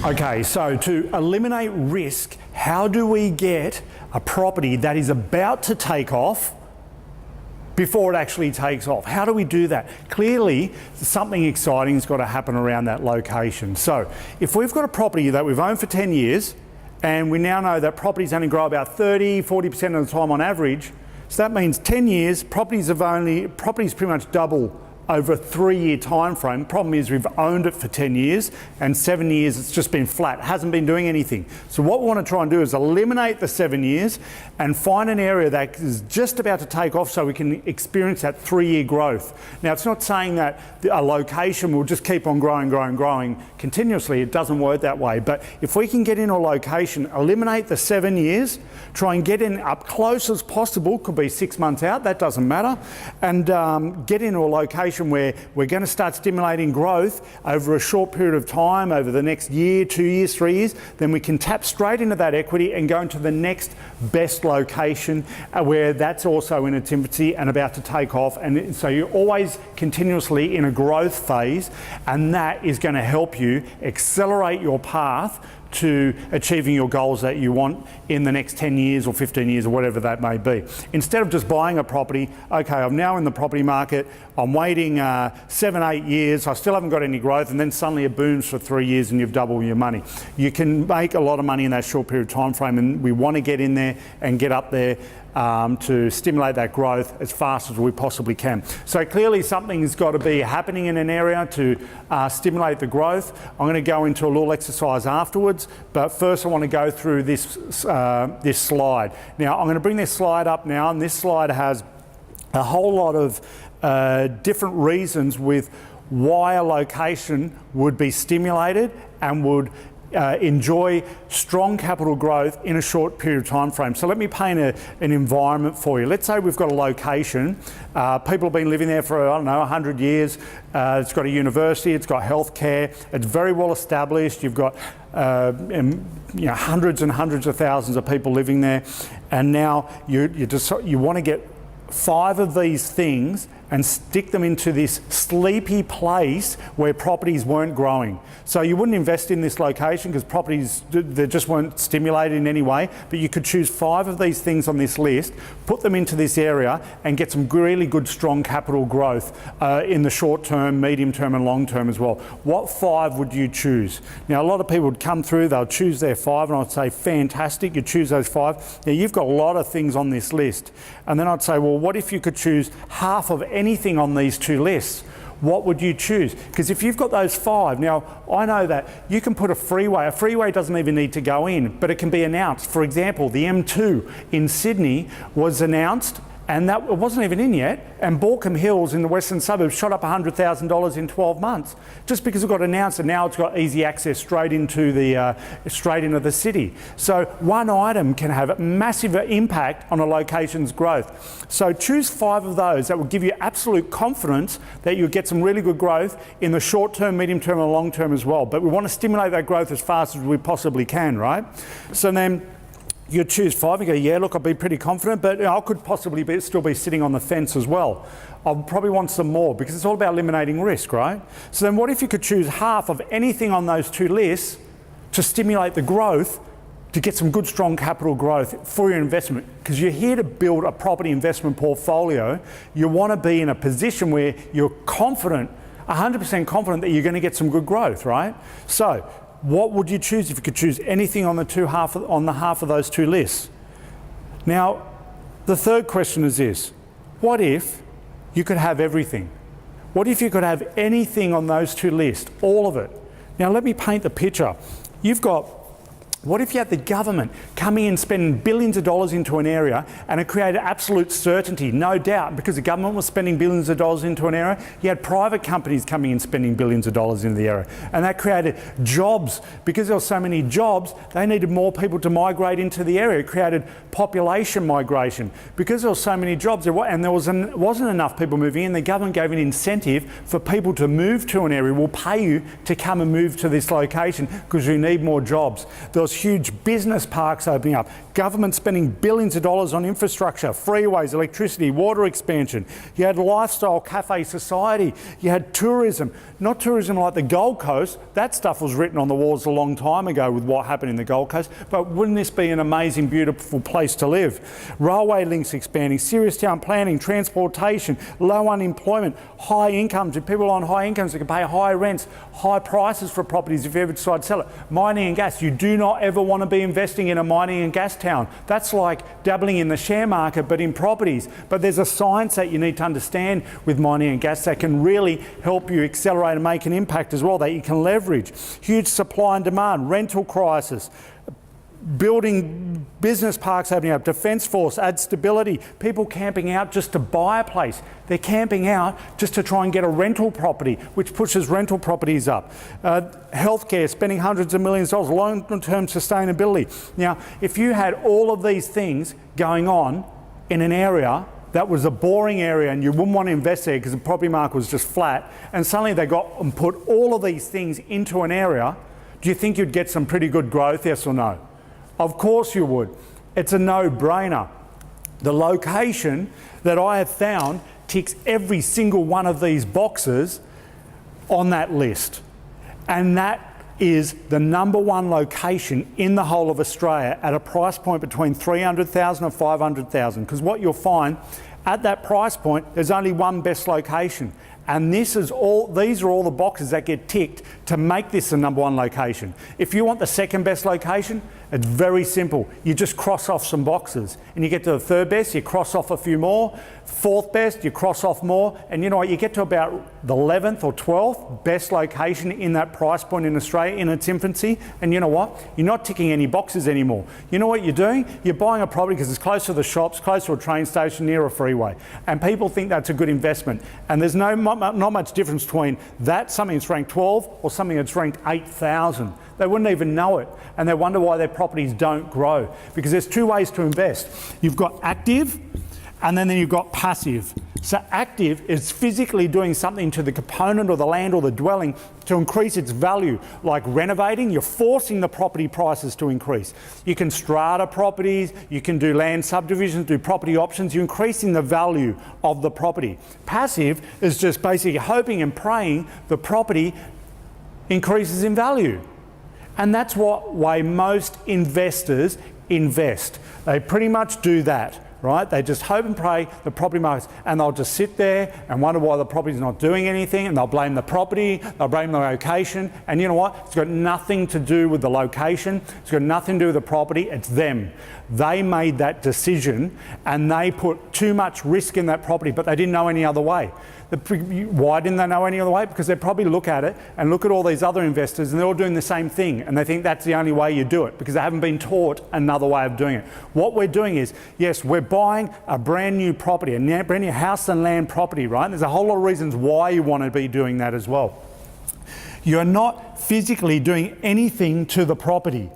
Okay, so to eliminate risk, how do we get a property that is about to take off before it actually takes off? How do we do that? Clearly, something exciting has got to happen around that location. So if we've got a property that we've owned for 10 years, and we now know that properties only grow about 30–40% of the time on average, so that means 10 years, properties pretty much double over a 3-year time frame. Problem is we've owned it for 10 years and 7 years it's just been flat, it hasn't been doing anything. So what we want to try and do is eliminate the 7 years and find an area that is just about to take off so we can experience that 3-year growth. Now, it's not saying that a location will just keep on growing continuously. It doesn't work that way. But if we can get in a location, eliminate the 7 years, try and get in up close as possible, could be 6 months out, that doesn't matter, and get into a location where we're going to start stimulating growth over a short period of time, over the next year, 2 years, 3 years, then we can tap straight into that equity and go into the next best location where that's also in its infancy and about to take off. And so you're always continuously in a growth phase, and that is going to help you accelerate your path to achieving your goals that you want in the next 10 years or 15 years or whatever that may be. Instead of just buying a property, okay, I'm now in the property market, I'm waiting 7–8 years, I still haven't got any growth, and then suddenly it booms for 3 years and you've doubled your money. You can make a lot of money in that short period of time frame, and we want to get in there and get up there to stimulate that growth as fast as we possibly can. So clearly something's got to be happening in an area to stimulate the growth. I'm going to go into a little exercise afterwards, but first I want to go through this slide. Now I'm going to bring this slide up now, and this slide has a whole lot of different reasons with why a location would be stimulated and would enjoy strong capital growth in a short period of time frame. So let me paint an environment for you. Let's say we've got a location, people have been living there for, I don't know, 100 years, it's got a university, it's got healthcare, it's very well established, you've got hundreds and hundreds of thousands of people living there, and now you want to get 5 of these things and stick them into this sleepy place where properties weren't growing. So you wouldn't invest in this location because properties, they just weren't stimulated in any way, but you could choose 5 of these things on this list, put them into this area and get some really good strong capital growth in the short term, medium term and long term as well. What 5 would you choose? Now a lot of people would come through, they'll choose their 5 and I'd say fantastic, you choose those 5. Now you've got a lot of things on this list, and then I'd say, well, what if you could choose half of anything on these 2 lists? What would you choose? Because if you've got those 5, now I know that you can put a freeway doesn't even need to go in, but it can be announced. For example, the M2 in Sydney was announced, and that it wasn't even in yet, and Baulkham Hills in the western suburbs shot up $100,000 in 12 months, just because it got announced, and now it's got easy access straight into the city. So one item can have a massive impact on a location's growth. So choose 5 of those that will give you absolute confidence that you'll get some really good growth in the short term, medium term and long term as well. But we want to stimulate that growth as fast as we possibly can, right? So then you choose 5 and go, yeah, look, I'll be pretty confident, but I could possibly still be sitting on the fence as well. I'll probably want some more because it's all about eliminating risk, right? So then what if you could choose half of anything on those 2 lists to stimulate the growth, to get some good strong capital growth for your investment? Because you're here to build a property investment portfolio. You want to be in a position where you're confident, 100% confident that you're going to get some good growth, right? So what would you choose if you could choose anything on the half of those 2 lists? Now, the third question is this: what if you could have everything? What if you could have anything on those 2 lists, all of it? Now, let me paint the picture. What if you had the government coming in spending billions of dollars into an area, and it created absolute certainty, no doubt, because the government was spending billions of dollars into an area, you had private companies coming in spending billions of dollars into the area. And that created jobs. Because there were so many jobs, they needed more people to migrate into the area. It created population migration. Because there were so many jobs, there wasn't enough people moving in, the government gave an incentive for people to move to an area. We'll pay you to come and move to this location because you need more jobs. There was was huge business parks opening up, government spending billions of dollars on infrastructure, freeways, electricity, water expansion. You had lifestyle cafe society. You had tourism, not tourism like the Gold Coast. That stuff was written on the walls a long time ago with what happened in the Gold Coast. But wouldn't this be an amazing, beautiful place to live? Railway links expanding, serious town planning, transportation, low unemployment, high incomes. If people on high incomes, they can pay high rents, high prices for properties if you ever decide to sell it. Mining and gas. You do not ever want to be investing in a mining and gas town. That's like dabbling in the share market, but in properties. But there's a science that you need to understand with mining and gas that can really help you accelerate and make an impact as well, that you can leverage. Huge supply and demand, rental crisis, building business parks opening up, defence force, add stability, people camping out just to buy a place. They're camping out just to try and get a rental property, which pushes rental properties up. Healthcare, spending hundreds of millions of dollars, long-term sustainability. Now, if you had all of these things going on in an area that was a boring area and you wouldn't want to invest there because the property market was just flat, and suddenly they got and put all of these things into an area, do you think you'd get some pretty good growth, yes or no? Of course you would. It's a no-brainer. The location that I have found ticks every single one of these boxes on that list. And that is the number one location in the whole of Australia at a price point between 300,000 and 500,000. Because what you'll find, at that price point, there's only one best location. And these are all the boxes that get ticked to make this the number one location. If you want the second best location, it's very simple. You just cross off some boxes and you get to the third best, you cross off a few more, fourth best, you cross off more, and you know what, you get to about the 11th or 12th best location in that price point in Australia in its infancy, and you know what, you're not ticking any boxes anymore. You know what you're doing? You're buying a property because it's close to the shops, close to a train station, near a freeway, and people think that's a good investment. And there's not much difference between that, something that's ranked 12, or something that's ranked 8,000. They wouldn't even know it, and they wonder why their properties don't grow. Because there's two ways to invest. You've got active, and then you've got passive. So active is physically doing something to the component or the land or the dwelling to increase its value, like renovating. You're forcing the property prices to increase. You can strata properties, you can do land subdivisions, do property options. You're increasing the value of the property. Passive is just basically hoping and praying the property increases in value. And that's what way most investors invest. They pretty much do that, right? They just hope and pray the property markets, and they'll just sit there and wonder why the property's not doing anything, and they'll blame the property, they'll blame the location, and you know what? It's got nothing to do with the location, it's got nothing to do with the property, it's them. They made that decision and they put too much risk in that property, but they didn't know any other way. Why didn't they know any other way? Because they probably look at it and look at all these other investors and they're all doing the same thing, and they think that's the only way you do it because they haven't been taught another way of doing it. What we're doing is, yes, we're buying a brand new property, a brand new house and land property, right? There's a whole lot of reasons why you want to be doing that as well. You're not physically doing anything to the property.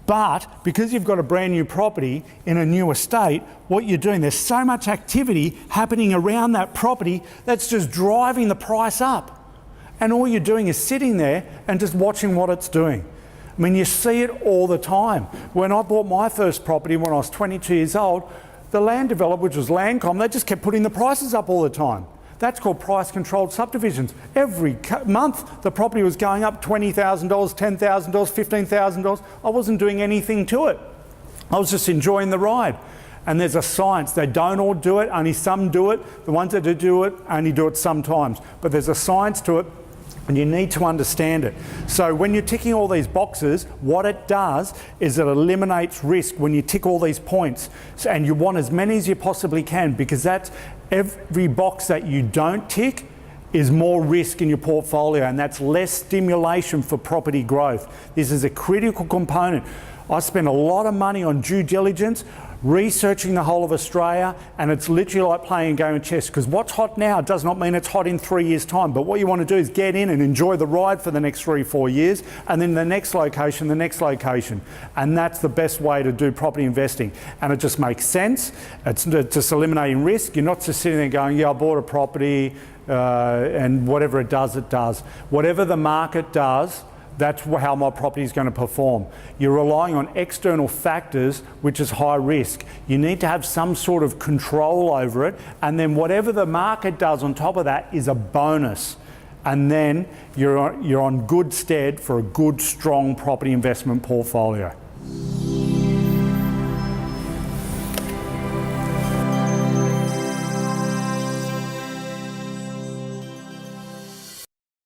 But because you've got a brand new property in a new estate, what you're doing, there's so much activity happening around that property that's just driving the price up. And all you're doing is sitting there and just watching what it's doing. I mean, you see it all the time. When I bought my first property when I was 22 years old, the land developer, which was Landcom, they just kept putting the prices up all the time. That's called price-controlled subdivisions. Every month, the property was going up $20,000, $10,000, $15,000. I wasn't doing anything to it. I was just enjoying the ride. And there's a science. They don't all do it, only some do it. The ones that do it only do it sometimes. But there's a science to it, and you need to understand it. So when you're ticking all these boxes, what it does is it eliminates risk when you tick all these points. And you want as many as you possibly can, because that's every box that you don't tick is more risk in your portfolio, and that's less stimulation for property growth. This is a critical component. I spend a lot of money on due diligence, researching the whole of Australia, and it's literally like playing a game of chess, because what's hot now does not mean it's hot in 3 years' time. But what you want to do is get in and enjoy the ride for the next 3-4 years, and then the next location, and that's the best way to do property investing. And it just makes sense. It's just eliminating risk. You're not just sitting there going, yeah, I bought a property and whatever it does, it does. Whatever the market does, that's how my property is going to perform. You're relying on external factors, which is high risk. You need to have some sort of control over it, and then whatever the market does on top of that is a bonus. And then you're on good stead for a good, strong property investment portfolio.